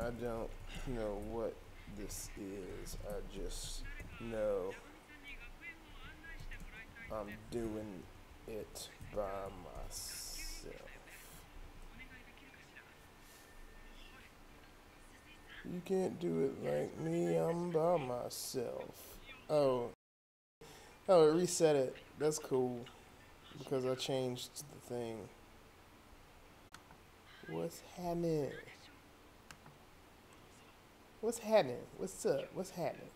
I don't know what this is. I just know I'm doing it by myself. You can't do it like me, I'm by myself. Oh, oh, it reset it. That's cool. Because I changed the thing. What's happening? What's happening? What's up? What's happening?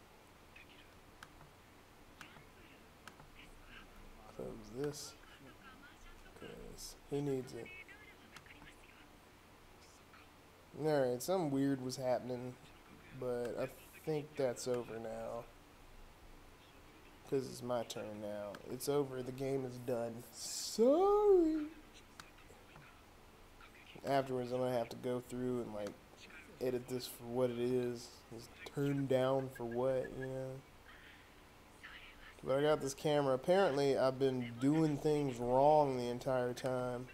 Close this. Because he needs it. Alright, something weird was happening. But I think that's over now. Because it's my turn now. It's over. The game is done. Sorry. Afterwards, I'm going to have to go through and, like, edit this for what it is. It's turned down for what, you know? But I got this camera. Apparently, I've been doing things wrong the entire time.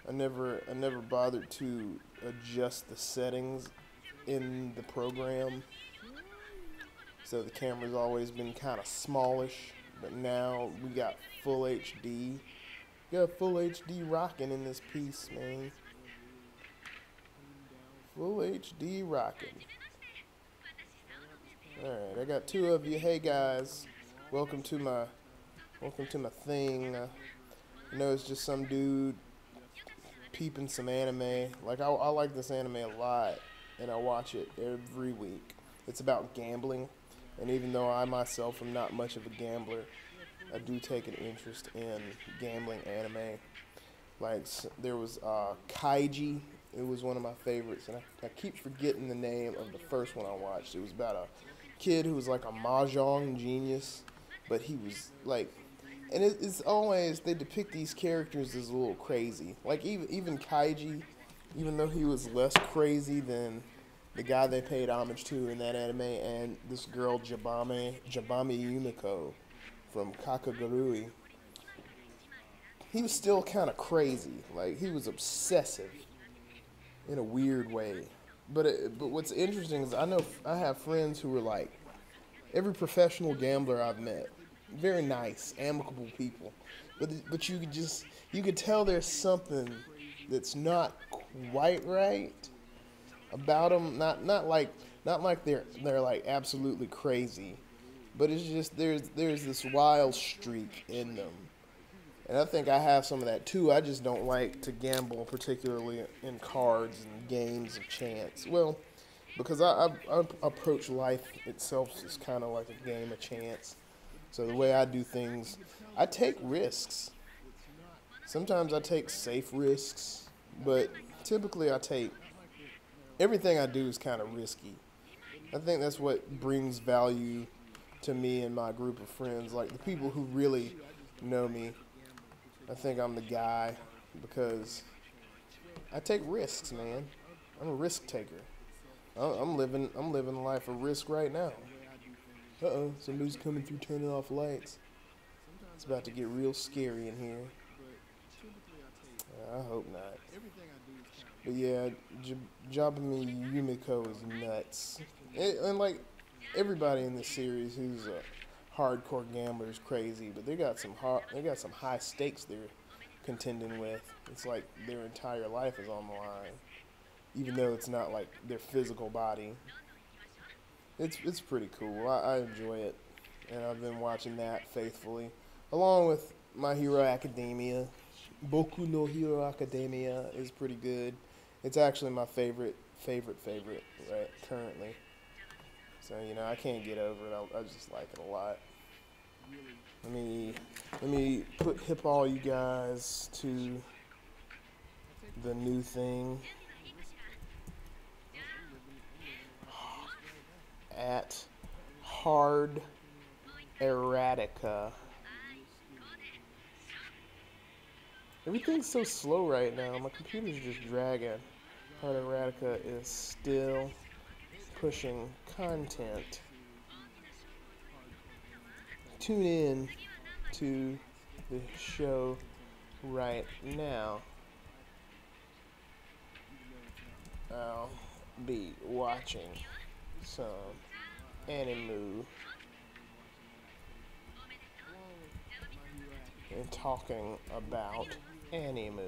I never bothered to adjust the settings in the program. So the camera's always been kind of smallish. But now we got full HD. We got full HD rocking in this piece, man. Full HD rocking. Alright, I got two of you. Hey guys. Welcome to my thing. I know it's just some dude peeping some anime. Like I like this anime a lot, and I watch it every week. It's about gambling, and even though I myself am not much of a gambler, I do take an interest in gambling anime. Like there was Kaiji. It was one of my favorites, and I keep forgetting the name of the first one I watched. It was about a kid who was like a mahjong genius, but he was like, and it's always, they depict these characters as a little crazy. Like even Kaiji, even though he was less crazy than the guy they paid homage to in that anime, and this girl Jabami Yumiko from Kakagurui, he was still kind of crazy. Like he was obsessive in a weird way. But what's interesting is I have friends who were like, every professional gambler I've met, very nice, amicable people, but you could tell there's something that's not quite right about them. Not like they're like absolutely crazy, but it's just there's this wild streak in them. And I think I have some of that too. I just don't like to gamble, particularly in cards and games of chance. Well, because I approach life itself as kind of like a game of chance. So the way I do things, I take risks. Sometimes I take safe risks, but typically everything I do is kind of risky. I think that's what brings value to me and my group of friends. Like the people who really know me, I think I'm the guy because I take risks, man. I'm a risk taker. I'm living a life of risk right now. Uh-oh, somebody's coming through turning off lights. It's about to get real scary in here. I hope not. But yeah, Jabami Yumiko is nuts. And like everybody in this series who's a hardcore gambler is crazy, but they got some high stakes they're contending with. It's like their entire life is on the line, even though it's not like their physical body. It's pretty cool. I enjoy it, and I've been watching that faithfully, along with My Hero Academia. Boku no Hero Academia is pretty good. It's actually my favorite right currently. So you know I can't get over it. I just like it a lot. Let me hip all you guys to the new thing at Hard Erratica. Everything's so slow right now. My computer's just dragging. Hard Erratica is still pushing content. Tune in to the show right now. be watching some anime and talking about anime.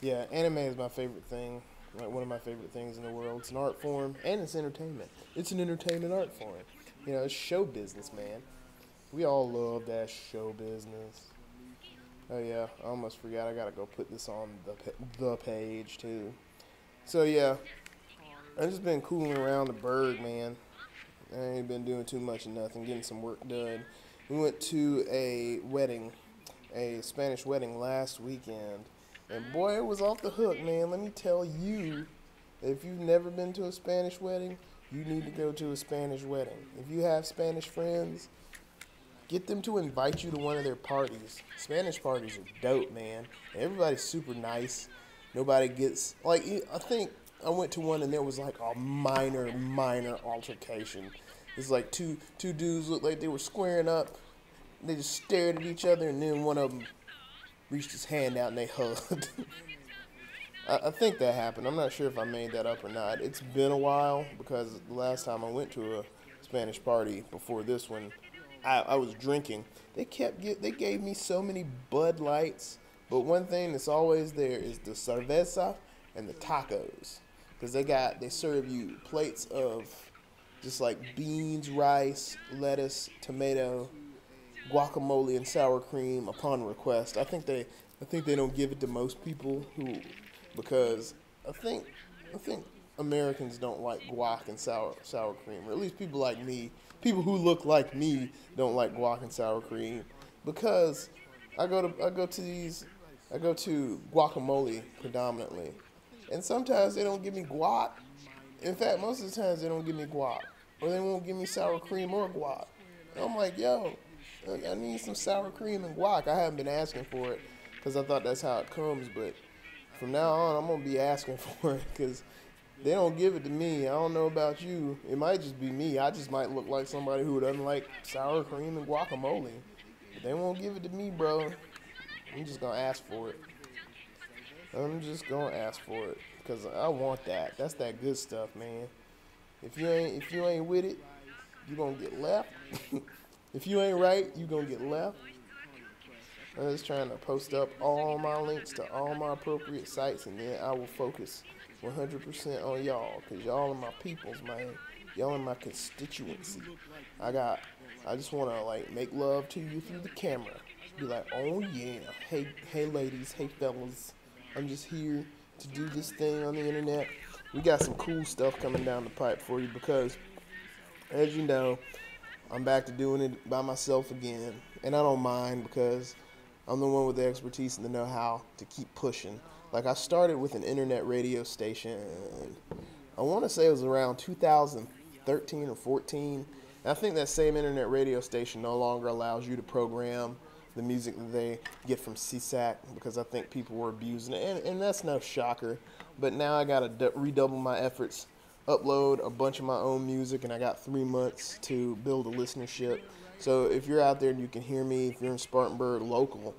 Yeah, anime is my favorite thing. Like one of my favorite things in the world. It's an art form and it's entertainment. It's an entertainment art form. You know, it's show business, man. We all love that show business. Oh yeah, I almost forgot. I gotta go put this on the page too. So yeah, I just been cooling around the burg, man. I ain't been doing too much of nothing, getting some work done. We went to a wedding, a Spanish wedding last weekend, and boy, it was off the hook, man. Let me tell you, if you've never been to a Spanish wedding, you need to go to a Spanish wedding. If you have Spanish friends, get them to invite you to one of their parties. Spanish parties are dope, man. Everybody's super nice. Nobody gets like I think I went to one and there was like a minor altercation. It's like two dudes looked like they were squaring up. They just stared at each other and then one of them reached his hand out and they hugged. I think that happened. I'm not sure if I made that up or not. It's been a while because the last time I went to a Spanish party before this one, I was drinking. They gave me so many Bud Lights, but one thing that's always there is the cerveza and the tacos, because they serve you plates of just like beans, rice, lettuce, tomato, guacamole, and sour cream upon request. I think they don't give it to most people because I think Americans don't like guac and sour cream, or at least people like me. People who look like me don't like guac and sour cream because I go to guacamole predominantly, and sometimes they don't give me guac. In fact, most of the times they don't give me guac, or they won't give me sour cream or guac. And I'm like, yo, I need some sour cream and guac. I haven't been asking for it because I thought that's how it comes, but from now on, I'm gonna be asking for it because they don't give it to me. I don't know about you. It might just be me. I just might look like somebody who doesn't like sour cream and guacamole. But they won't give it to me, bro. I'm just gonna ask for it. I'm just gonna ask for it because I want that. That's that good stuff, man. If you ain't with it, you gonna get left. If you ain't right, you gonna get left. I'm just trying to post up all my links to all my appropriate sites, and then I will focus 100% on y'all, because y'all are my peoples, man. Y'all are my constituency. I just want to, like, make love to you through the camera. Be like, oh, yeah. Hey, ladies. Hey, fellas. I'm just here to do this thing on the internet. We got some cool stuff coming down the pipe for you because, as you know, I'm back to doing it by myself again. And I don't mind because I'm the one with the expertise and the know-how to keep pushing. Like, I started with an internet radio station, I want to say it was around 2013 or 14. And I think that same internet radio station no longer allows you to program the music that they get from CSAC because I think people were abusing it. And that's no shocker. But now I got to redouble my efforts, upload a bunch of my own music, and I got 3 months to build a listenership. So if you're out there and you can hear me, if you're in Spartanburg local,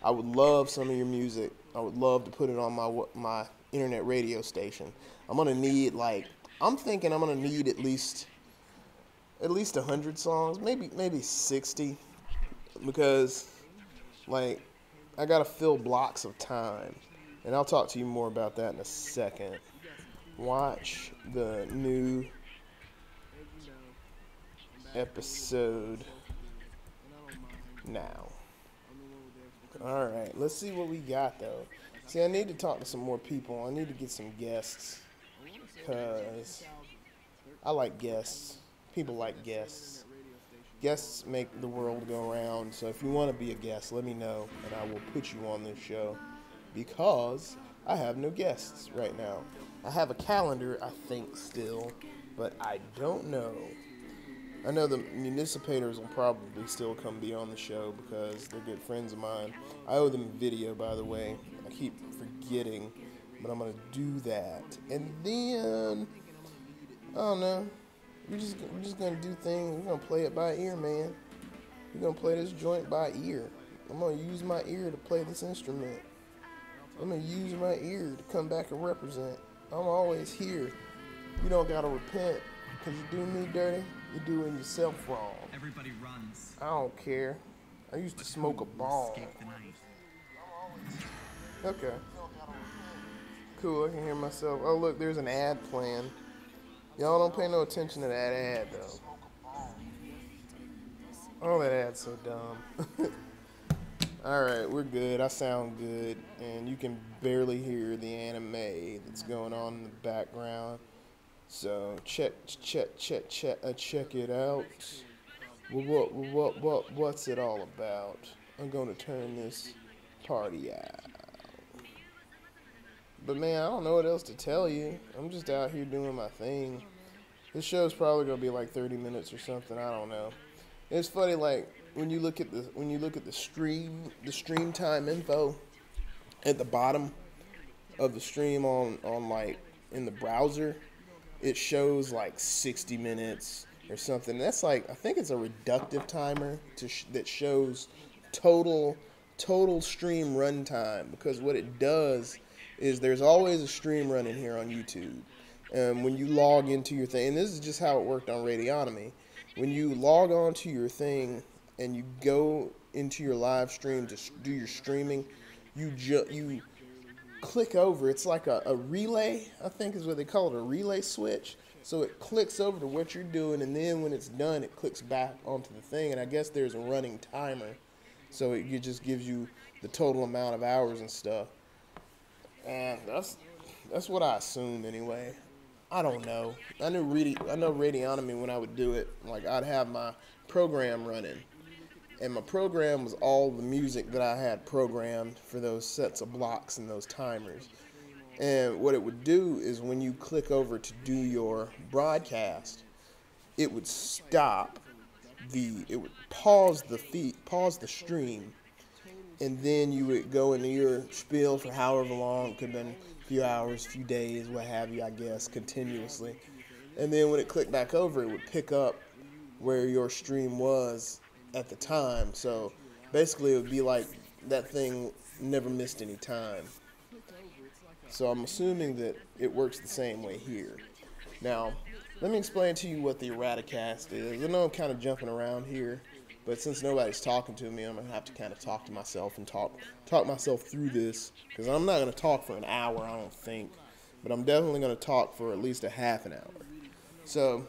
I would love some of your music. I would love to put it on my internet radio station. I'm thinking I'm gonna need at least 100 songs, maybe 60, because like I gotta fill blocks of time, and I'll talk to you more about that in a second. Watch the new episode now. Alright, let's see what we got though. See, I need to talk to some more people. I need to get some guests. Because I like guests. People like guests. Guests make the world go round. So if you want to be a guest, let me know. And I will put you on this show. Because I have no guests right now. I have a calendar, I think, still. But I don't know. I know the municipators will probably still come be on the show because they're good friends of mine. I owe them a video, by the way. I keep forgetting, but I'm going to do that. And then, I don't know, we're just going to do things. We're going to play it by ear, man. We're going to play this joint by ear. I'm going to use my ear to play this instrument. I'm gonna use my ear to come back and represent. I'm always here. You don't gotta repent because you do me dirty. You're doing yourself wrong. Everybody runs. I don't care. I used to smoke a ball. Okay. Cool, I can hear myself. Oh, look, there's an ad playing. Y'all don't pay no attention to that ad, though. Oh, that ad's so dumb. Alright, we're good. I sound good. And you can barely hear the anime that's going on in the background. So, check it out. What's it all about? I'm gonna turn this party out. But man, I don't know what else to tell you. I'm just out here doing my thing. This show's probably gonna be like 30 minutes or something. I don't know. It's funny, like when you look at the stream time info at the bottom of the stream on like in the browser, it shows like 60 minutes or something. That's like, I think it's a reductive timer that shows total stream runtime, because what it does is there's always a stream running here on YouTube. And when you log into your thing, and this is just how it worked on Radionomy, when you log on to your thing and you go into your live stream to do your streaming, you click over. It's like a relay, I think is what they call it, a relay switch. So it clicks over to what you're doing, and then when it's done, it clicks back onto the thing. And I guess there's a running timer, so it just gives you the total amount of hours and stuff. And that's what I assume anyway. I don't know. I know Radionomy when I would do it. Like, I'd have my program running, and my program was all the music that I had programmed for those sets of blocks and those timers. And what it would do is when you click over to do your broadcast, it would stop it would pause the stream, and then you would go into your spiel for however long. It could have been a few hours, few days, what have you, I guess, continuously. And then when it clicked back over, it would pick up where your stream was at the time. So basically, it would be like that thing never missed any time. So I'm assuming that it works the same way here. Now, let me explain to you what the Erraticast is. I know I'm kind of jumping around here, but since nobody's talking to me, I'm going to have to kind of talk to myself and talk myself through this, because I'm not going to talk for an hour, I don't think, but I'm definitely going to talk for at least a half an hour. So,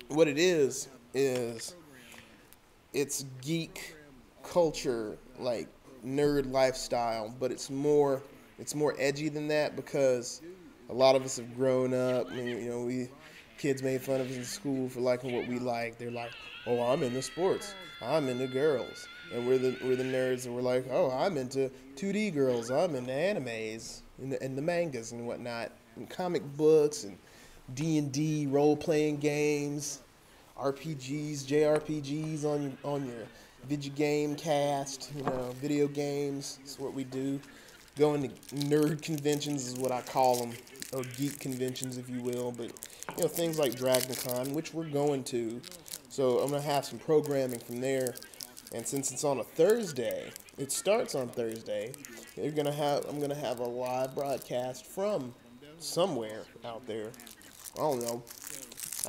what it is it's geek culture, like nerd lifestyle, but it's more edgy than that, because a lot of us have grown up. Kids made fun of us in school for liking what we like. They're like, "Oh, I'm into sports. I'm into girls," and we're the nerds, and we're like, "Oh, I'm into 2D girls. I'm into animes and the mangas and whatnot, and comic books and D&D role playing games, RPGs, JRPGs on your video game cast. Video games. That's what we do." Going to nerd conventions is what I call them, or geek conventions, if you will. But things like DragonCon, which we're going to. So I'm gonna have some programming from there. And since it's on a Thursday, it starts on Thursday. I'm gonna have a live broadcast from somewhere out there. I don't know.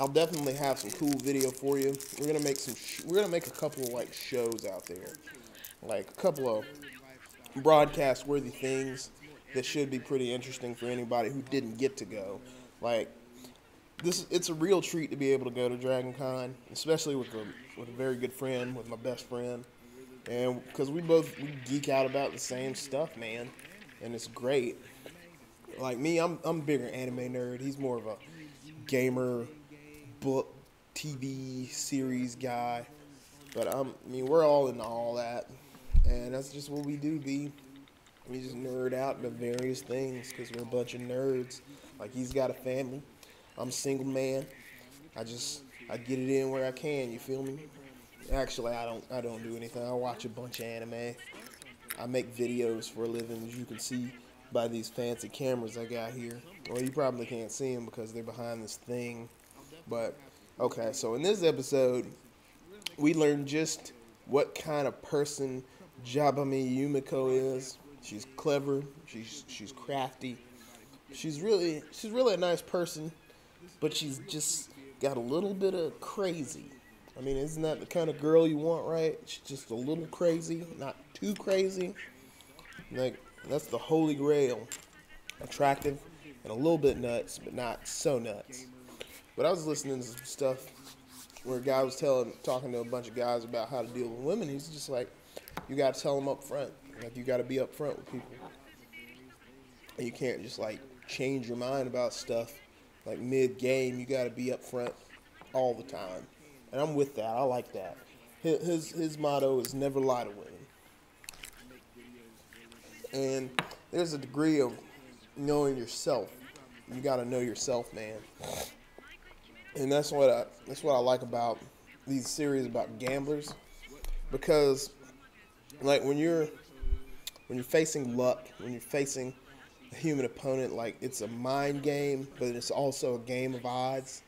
I'll definitely have some cool video for you. We're gonna make a couple of like shows out there, like a couple of broadcast worthy things that should be pretty interesting for anybody who didn't get to go. Like it's a real treat to be able to go to DragonCon, especially with a very good friend, with my best friend, and because we geek out about the same stuff, man, and it's great. Like me, I'm a bigger anime nerd. He's more of a gamer, book, TV series guy, but we're all into all that. And that's just what we do, B. We just nerd out into various things because we're a bunch of nerds. Like, he's got a family. I'm a single man. I get it in where I can, you feel me? Actually, I don't do anything. I watch a bunch of anime. I make videos for a living, as you can see by these fancy cameras I got here. Well, you probably can't see them because they're behind this thing. But, okay, so in this episode, we learned just what kind of person Jabami Yumiko is. She's clever. She's crafty. She's really a nice person, but she's just got a little bit of crazy. I mean, isn't that the kind of girl you want, right? She's just a little crazy, not too crazy. Like, that's the holy grail. Attractive and a little bit nuts, but not so nuts. But I was listening to some stuff where a guy was talking to a bunch of guys about how to deal with women. He's just like, you got to tell them up front. Like, you got to be up front with people. And you can't just, like, change your mind about stuff. Like, mid-game, you got to be up front all the time. And I'm with that. I like that. His motto is never lie to women. And there's a degree of knowing yourself. You got to know yourself, man. And that's what I like about these series about gamblers, because like when you're facing luck, when you're facing a human opponent, like it's a mind game, but it's also a game of odds,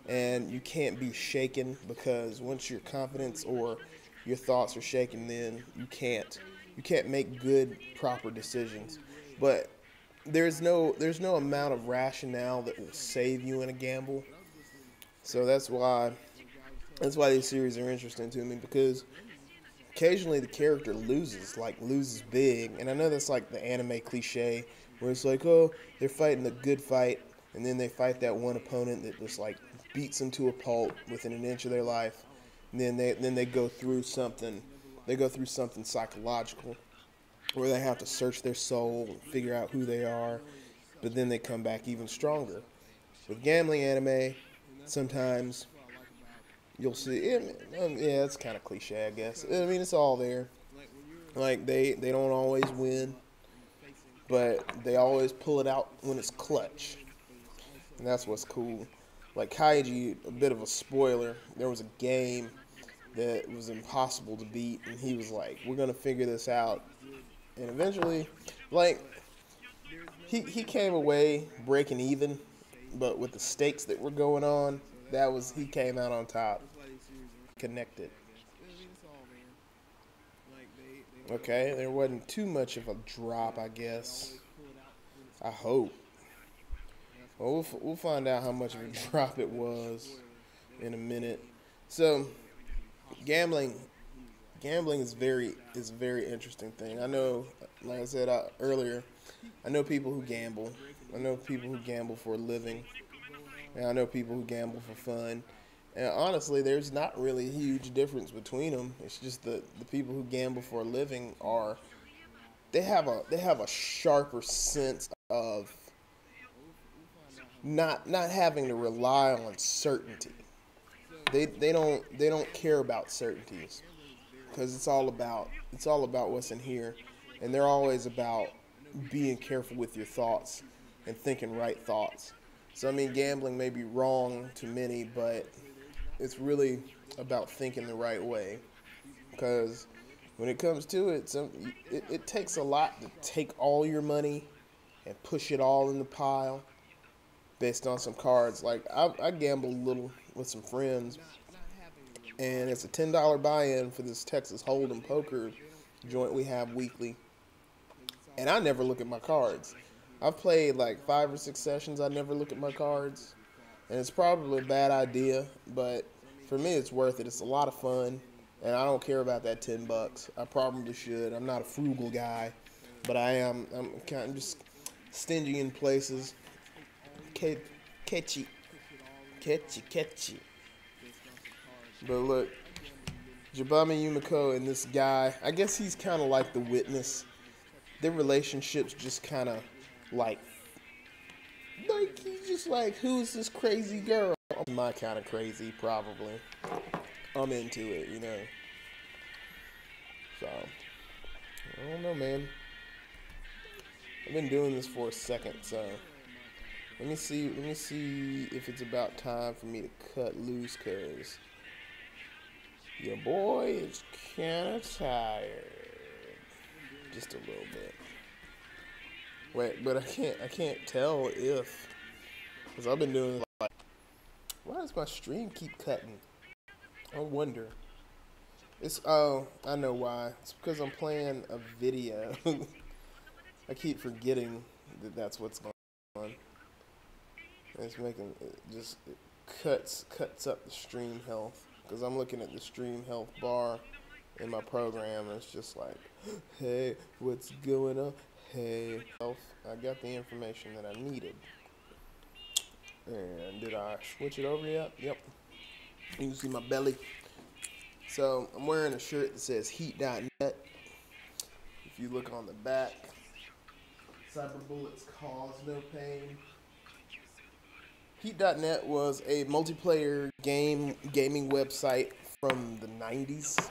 and you can't be shaken, because once your confidence or your thoughts are shaken, then you can't make good proper decisions. But there's no amount of rationale that will save you in a gamble. So that's why these series are interesting to me, because occasionally the character loses big. And I know that's like the anime cliche where it's like, oh, they're fighting the good fight, and then they fight that one opponent that just like beats them to a pulp within an inch of their life, and then they go through something psychological where they have to search their soul and figure out who they are, but then they come back even stronger. With gambling anime, sometimes you'll see, yeah, it's kind of cliche, I guess. I mean, it's all there. Like, they don't always win, but they always pull it out when it's clutch. And that's what's cool. Like Kaiji, a bit of a spoiler, there was a game that was impossible to beat, and he was like, we're going to figure this out. And eventually, like, he came away breaking even, but with the stakes that were going on, he came out on top. Connected. Okay, there wasn't too much of a drop, I guess. I hope. Well, we'll find out how much of a drop it was in a minute. So, gambling is a very interesting thing. I know, like I said earlier, I know people who gamble. I know people who gamble for a living. And I know people who gamble for fun. And honestly, there's not really a huge difference between them. It's just the people who gamble for a living they have a sharper sense of not having to rely on certainty. They don't care about certainties, because it's all about what's in here, and they're always about being careful with your thoughts and thinking right thoughts. So I mean, gambling may be wrong to many, but it's really about thinking the right way, because when it comes to it, it takes a lot to take all your money and push it all in the pile based on some cards. Like, I gamble a little with some friends, and it's a $10 buy-in for this Texas Hold'em poker joint we have weekly, and I never look at my cards. I've played like 5 or 6 sessions. I never look at my cards, and it's probably a bad idea, but for me, it's worth it. It's a lot of fun, and I don't care about that $10. I probably should. I'm not a frugal guy, but I'm kind of just stingy in places. Catchy. But look, Jabami Yumiko and this guy, I guess he's kind of like the witness. Their relationship's just kind of like he's just like, who's this crazy girl? My kind of crazy, probably. I'm into it, you know. So, I don't know, man. I've been doing this for a second, so let me see if it's about time for me to cut loose, cause your boy is kind of tired, just a little bit. Wait, but I can't tell if, cause I've been doing like, why does my stream keep cutting? I wonder. I know why. It's because I'm playing a video. I keep forgetting that that's what's going on. It's making it cuts up the stream health because I'm looking at the stream health bar in my program and it's just like, hey, what's going on? Hey, health. I got the information that I needed. And did I switch it over yet? Yep. You can see my belly. So I'm wearing a shirt that says heat.net. If you look on the back, cyber bullets cause no pain. Heat.net was a multiplayer gaming website from the 90s,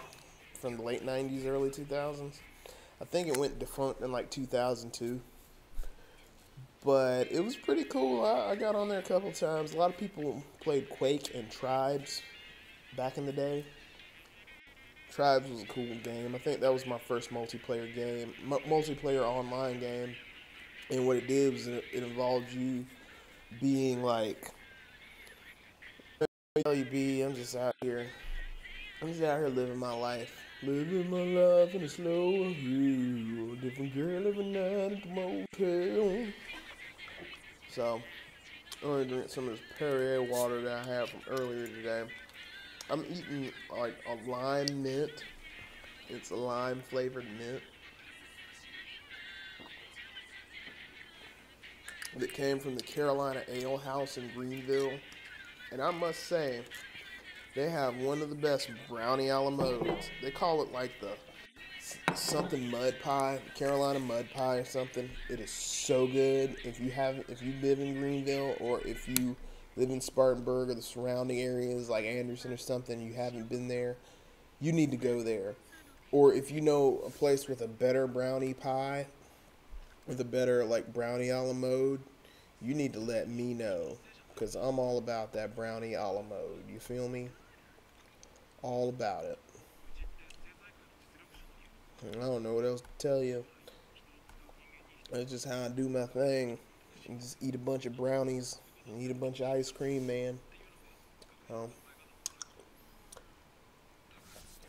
from the late 90s, early 2000s. I think it went defunct in like 2002. But it was pretty cool. I got on there a couple times. A lot of people played Quake and Tribes back in the day. Tribes was a cool game. I think that was my first multiplayer game, multiplayer online game. And what it did was it involved you being like, I'm just out here. I'm just out here living my life. Living my life in a slow hill. Different girl every night at the motel. So, I'm going to drink some of this Perrier water that I had from earlier today. I'm eating like a lime mint. It's a lime flavored mint that came from the Carolina Ale House in Greenville. And I must say, they have one of the best brownie a la modes. They call it like the something mud pie, Carolina mud pie or something. It is so good. If you live in Greenville or if you live in Spartanburg or the surrounding areas like Anderson or something, you haven't been there, you need to go there. Or if you know a place with a better brownie pie, with a better like brownie a la mode, you need to let me know. Because I'm all about that brownie a la mode. You feel me? All about it. I don't know what else to tell you. That's just how I do my thing. I just eat a bunch of brownies and eat a bunch of ice cream, man.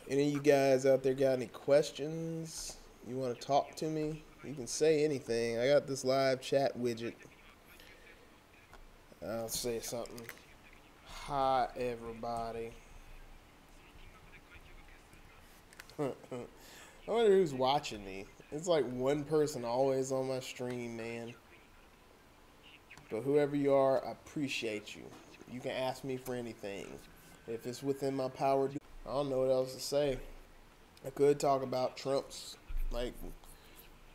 Any of you guys out there got any questions? You want to talk to me? You can say anything. I got this live chat widget. I'll say something. Hi, everybody. I wonder who's watching me. It's like one person always on my stream, man. But whoever you are, I appreciate you. You can ask me for anything. If it's within my power, I don't know what else to say. I could talk about Trump's, like,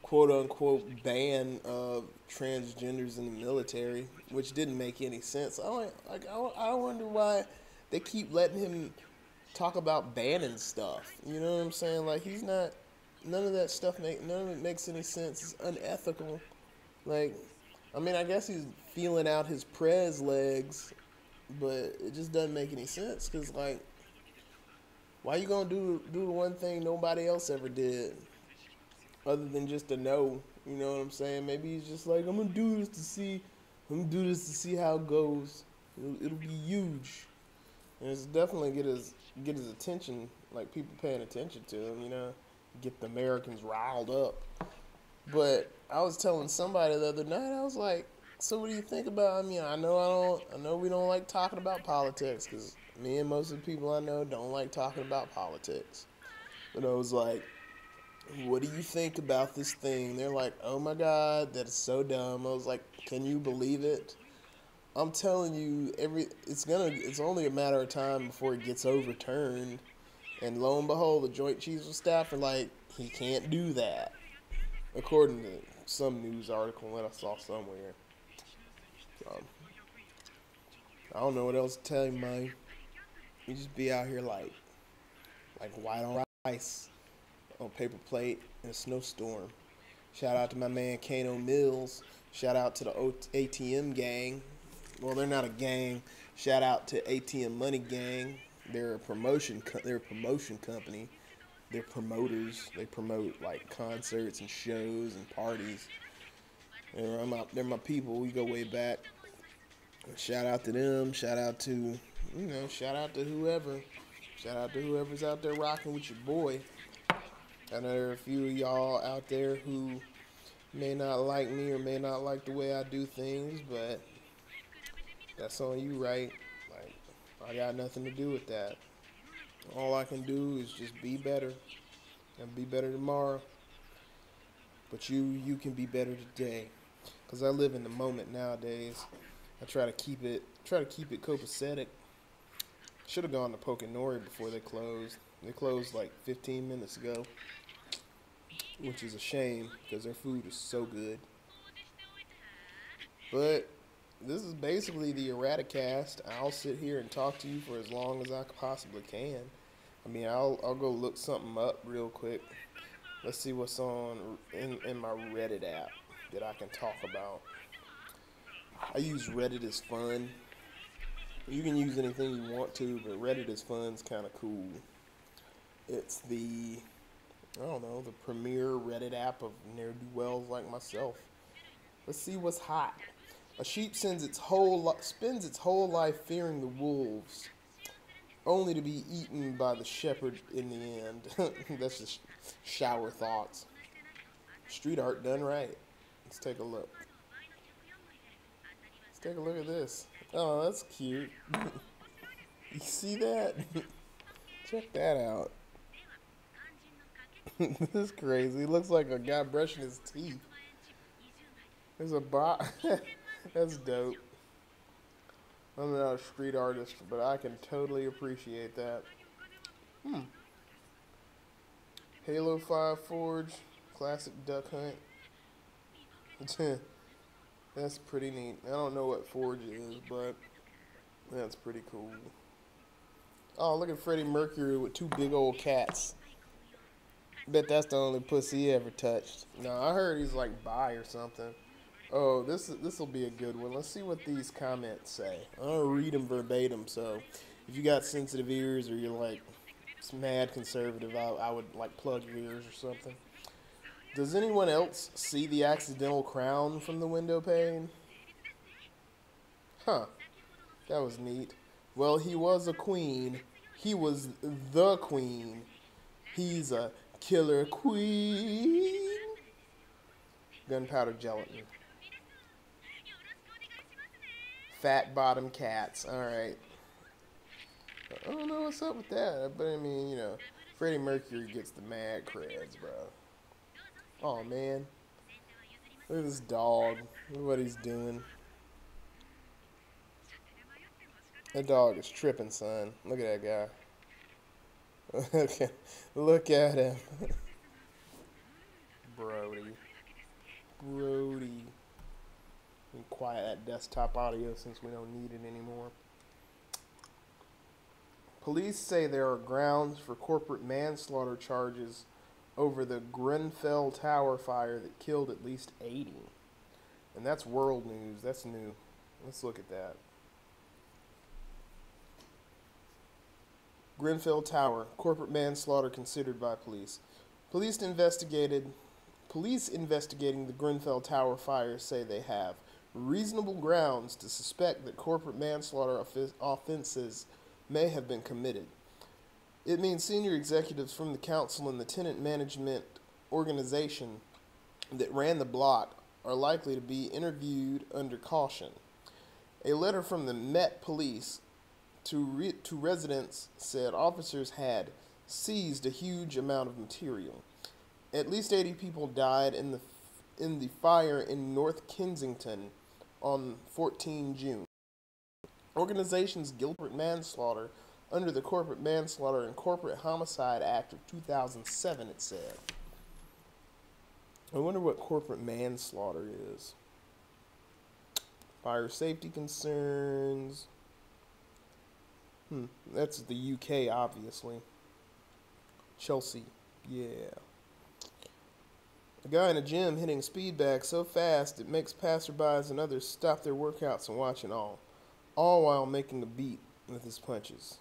quote-unquote ban of transgenders in the military, which didn't make any sense. I wonder why they keep letting him talk about banning stuff. You know what I'm saying? Like, he's not, none of it makes any sense. It's unethical. Like, I mean, I guess he's feeling out his prez legs, but it just doesn't make any sense. Because, like, why you gonna do the one thing nobody else ever did, other than just to know? You know what I'm saying? Maybe he's just like, I'm gonna do this to see how it goes. It'll be huge, and it's definitely get his attention, like people paying attention to him. You know, get the Americans riled up. But I was telling somebody the other night, I was like, so what do you think about? I mean, I know we don't like talking about politics, because me and most of the people I know don't like talking about politics. But I was like, what do you think about this thing? They're like, oh my God, that is so dumb. I was like, can you believe it? I'm telling you, it's only a matter of time before it gets overturned. And lo and behold, the Joint Chiefs of Staff are like, he can't do that, according to some news article that I saw somewhere. I don't know what else to tell you, man. You just be out here like white on rice on paper plate in a snowstorm. Shout out to my man Kano Mills. Shout out to the ATM gang. Well, they're not a gang. Shout out to ATM Money Gang. They're a promotion company. They're promoters. They promote like concerts and shows and parties. They're my people. We go way back. Shout out to them. Shout out to whoever. Shout out to whoever's out there rocking with your boy. I know there are a few of y'all out there who May not like me or may not like the way I do things, but that's on you, right? Like, I got nothing to do with that. All I can do is just be better and be better tomorrow. But you can be better today. Cause I live in the moment nowadays. I try to keep it copacetic. Should have gone to Pokenori before they closed. They closed like 15 minutes ago, which is a shame because their food is so good. But this is basically the Erraticast. I'll sit here and talk to you for as long as I possibly can. I mean, I'll go look something up real quick. Let's see what's on in my Reddit app that I can talk about. I use Reddit as fun. You can use anything you want to, but Reddit as fun's kind of cool. It's I don't know, the premier Reddit app of ne'er-do-wells like myself. Let's see what's hot. A sheep spends its whole life fearing the wolves, only to be eaten by the shepherd in the end. That's just shower thoughts. Street art done right. Let's take a look. Let's take a look at this. Oh, that's cute. You see that? Check that out. This is crazy. It looks like a guy brushing his teeth. There's a bot. That's dope. I'm not a street artist, but I can totally appreciate that. Halo 5 Forge, classic duck hunt. That's pretty neat. I don't know what Forge is, but that's pretty cool. Oh, look at Freddie Mercury with two big old cats. Bet that's the only pussy he ever touched. No, I heard he's like bi or something. Oh, this will be a good one. Let's see what these comments say. I'll read them verbatim. So, if you got sensitive ears or you're like mad conservative, I would like plug your ears or something. Does anyone else see the accidental crown from the window pane? Huh. That was neat. Well, he was a queen. He was the queen. He's a killer queen. Gunpowder gelatin. Fat bottom cats. Alright. I don't know what's up with that. But I mean, you know, Freddie Mercury gets the mad creds, bro. Oh man. Look at this dog. Look what he's doing. That dog is tripping, son. Look at that guy. Okay. Look at him. Brody. Quiet that desktop audio since we don't need it anymore. Police say there are grounds for corporate manslaughter charges over the Grenfell Tower fire that killed at least 80. And that's world news. That's new. Let's look at that. Grenfell Tower, corporate manslaughter considered by police. Police investigating the Grenfell Tower fire say they have reasonable grounds to suspect that corporate manslaughter offenses may have been committed. It means senior executives from the council and the tenant management organization that ran the block are likely to be interviewed under caution. A letter from the Met Police to residents said officers had seized a huge amount of material. At least 80 people died in the fire in North Kensington on 14 June. Organizations guilty of manslaughter under the Corporate Manslaughter and Corporate Homicide Act of 2007, it said. I wonder what corporate manslaughter is. Fire safety concerns. That's the UK, obviously. Chelsea, yeah. A guy in a gym hitting speed bags so fast it makes passerbys and others stop their workouts and watch it all while making a beat with his punches.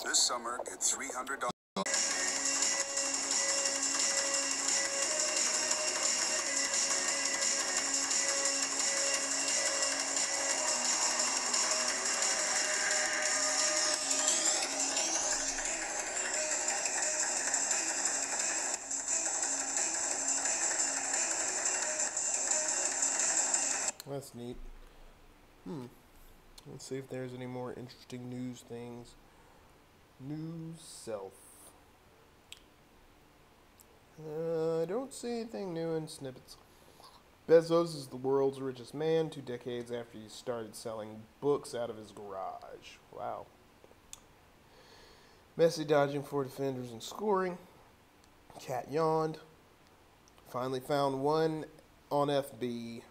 This summer, get $300. That's neat. Let's see if there's any more interesting news things. News self. I don't see anything new in snippets. Bezos is the world's richest man 2 decades after he started selling books out of his garage. Wow. Messi dodging 4 defenders and scoring. Cat yawned. Finally found one on FB.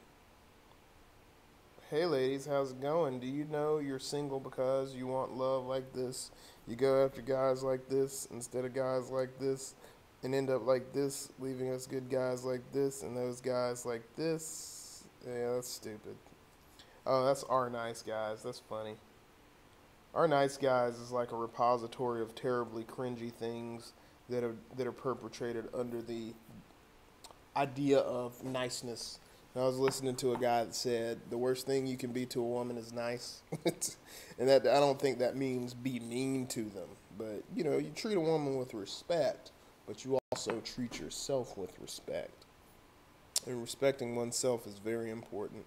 Hey ladies, how's it going? Do you know you're single because you want love like this? You go after guys like this instead of guys like this and end up like this, leaving us good guys like this and those guys like this. Yeah, that's stupid. Oh, that's Our Nice Guys. That's funny. Our Nice Guys is like a repository of terribly cringy things that are perpetrated under the idea of niceness. And I was listening to a guy that said the worst thing you can be to a woman is nice. And that I don't think that means be mean to them. But, you know, you treat a woman with respect, but you also treat yourself with respect. And respecting oneself is very important.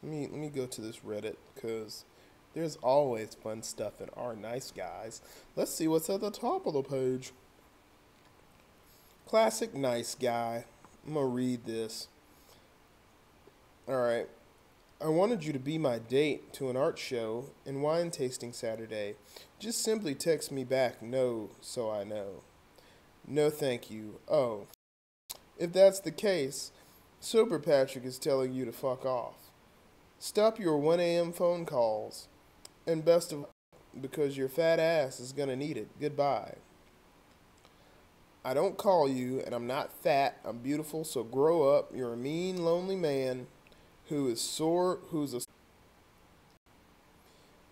Let me go to this Reddit because there's always fun stuff in Our Nice Guys. Let's see what's at the top of the page. Classic nice guy. I'm going to read this. Alright. I wanted you to be my date to an art show and wine tasting Saturday. Just simply text me back no so I know. No thank you. Oh. If that's the case, Sober Patrick is telling you to fuck off. Stop your 1 a.m. phone calls. And best of all, because your fat ass is going to need it. Goodbye. I don't call you, and I'm not fat. I'm beautiful, so grow up. You're a mean, lonely man who's a...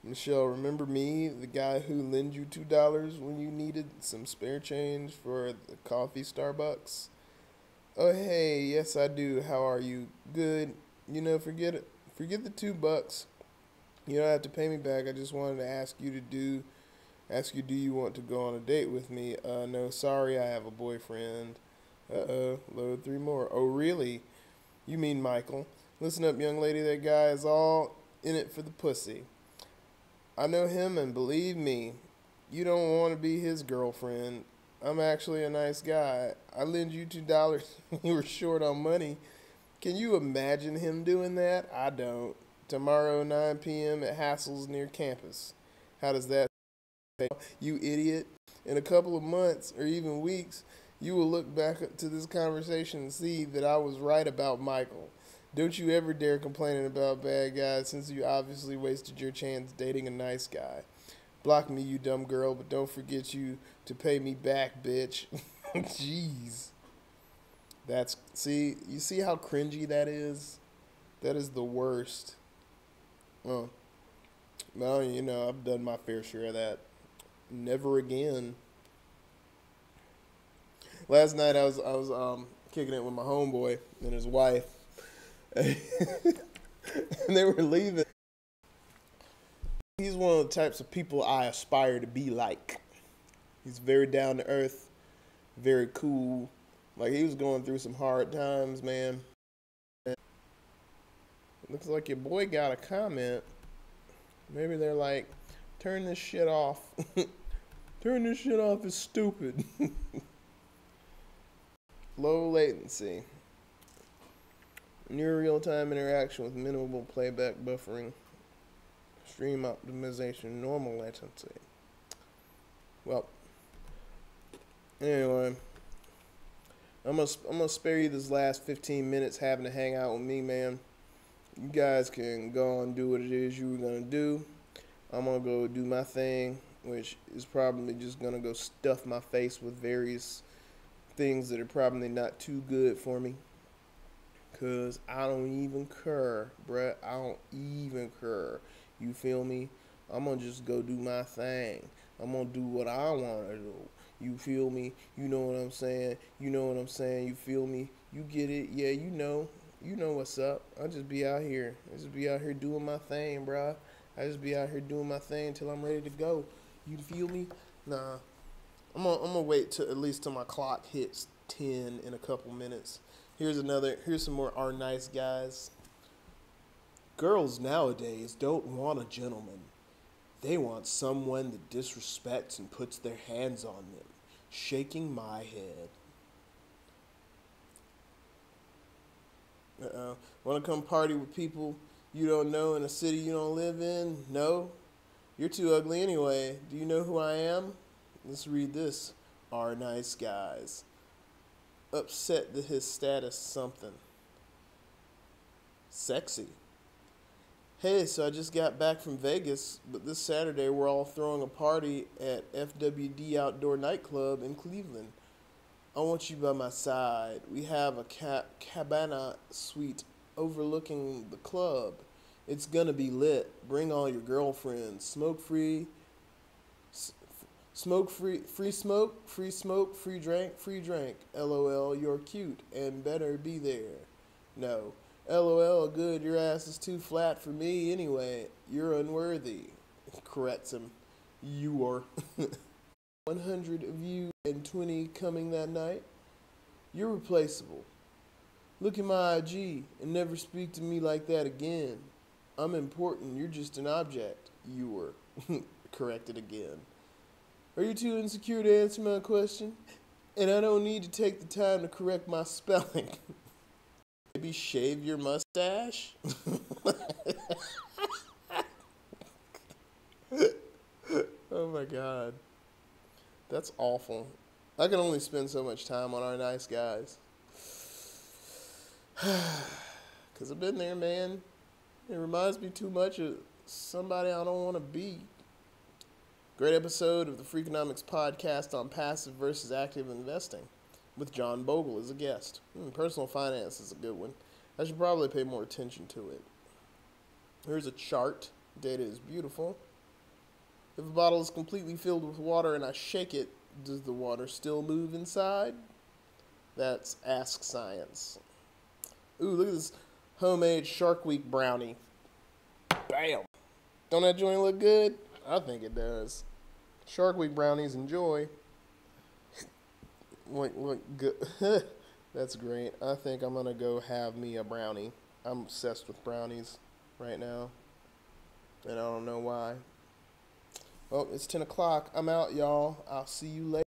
Michelle, remember me, the guy who lent you $2 when you needed some spare change for the coffee Starbucks? Oh, hey, yes, I do. How are you? Good. You know, forget it. Forget the $2. You don't have to pay me back. I just wanted to ask you, do you want to go on a date with me? No, sorry, I have a boyfriend. Load 3 more. Oh, really? You mean Michael? Listen up, young lady, that guy is all in it for the pussy. I know him, and believe me, you don't want to be his girlfriend. I'm actually a nice guy. I lend you $2 when you were short on money. Can you imagine him doing that? I don't. Tomorrow, 9 p.m. at Hassel's near campus. How does that sound? You idiot? In a couple of months, or even weeks, you will look back to this conversation and see that I was right about Michael. Don't you ever dare complain about bad guys, since you obviously wasted your chance dating a nice guy. Block me, you dumb girl, but don't forget you to pay me back, bitch. Jeez. You see how cringy that is? That is the worst. Well, you know, I've done my fair share of that. Never again. Last night I was kicking it with my homeboy and his wife. And they were leaving. He's one of the types of people I aspire to be like. He's very down to earth, very cool. Like, he was going through some hard times, man. Looks like your boy got a comment. Maybe they're like, turn this shit off. Turn this shit off, it's stupid. Low latency. Near real-time interaction with minimal playback buffering. Stream optimization, normal latency. Well, anyway, I'm gonna spare you this last 15 minutes having to hang out with me, man. You guys can go and do what it is you were gonna do. I'm gonna go do my thing, which is probably just gonna go stuff my face with various things that are probably not too good for me. Cause I don't even care, bruh. I don't even care. You feel me? I'm gonna just go do my thing. I'm gonna do what I wanna do. You feel me? You know what I'm saying? You know what I'm saying? You feel me? You get it? Yeah, you know. You know what's up. I just be out here. I just be out here doing my thing, bruh. I just be out here doing my thing until I'm ready to go. You feel me? Nah. I'm gonna wait till at least till my clock hits 10 in a couple minutes. Here's some more Our Nice Guys. Girls nowadays don't want a gentleman. They want someone that disrespects and puts their hands on them. Shaking my head. Want to come party with people you don't know in a city you don't live in? No? You're too ugly anyway. Do you know who I am? Let's read this. Are nice guys. Upset that his status something. Sexy. Hey, so I just got back from Vegas, but this Saturday we're all throwing a party at FWD Outdoor Nightclub in Cleveland. I want you by my side. We have a cabana suite overlooking the club. It's gonna be lit. Bring all your girlfriends. Smoke free, free smoke, free drink. LOL, you're cute and better be there. No. LOL, good, your ass is too flat for me anyway. You're unworthy. Corrects him. You are. 100 of you and 20 coming that night. You're replaceable. Look at my IG and never speak to me like that again. I'm important, you're just an object. You were. Corrected again. Are you too insecure to answer my question? And I don't need to take the time to correct my spelling. Maybe shave your mustache? Oh my god. That's awful. I can only spend so much time on our nice guys. Because I've been there, man. It reminds me too much of somebody I don't want to be. Great episode of the Freakonomics podcast on passive versus active investing with John Bogle as a guest. Personal finance is a good one. I should probably pay more attention to it. Here's a chart. Data is beautiful. If a bottle is completely filled with water and I shake it, does the water still move inside? That's Ask Science. Ooh, look at this homemade Shark Week brownie. Bam! Don't that joint look good? I think it does. Shark Week brownies, enjoy. Look good. That's great. I think I'm going to go have me a brownie. I'm obsessed with brownies right now. And I don't know why. Well, it's 10 o'clock. I'm out, y'all. I'll see you later.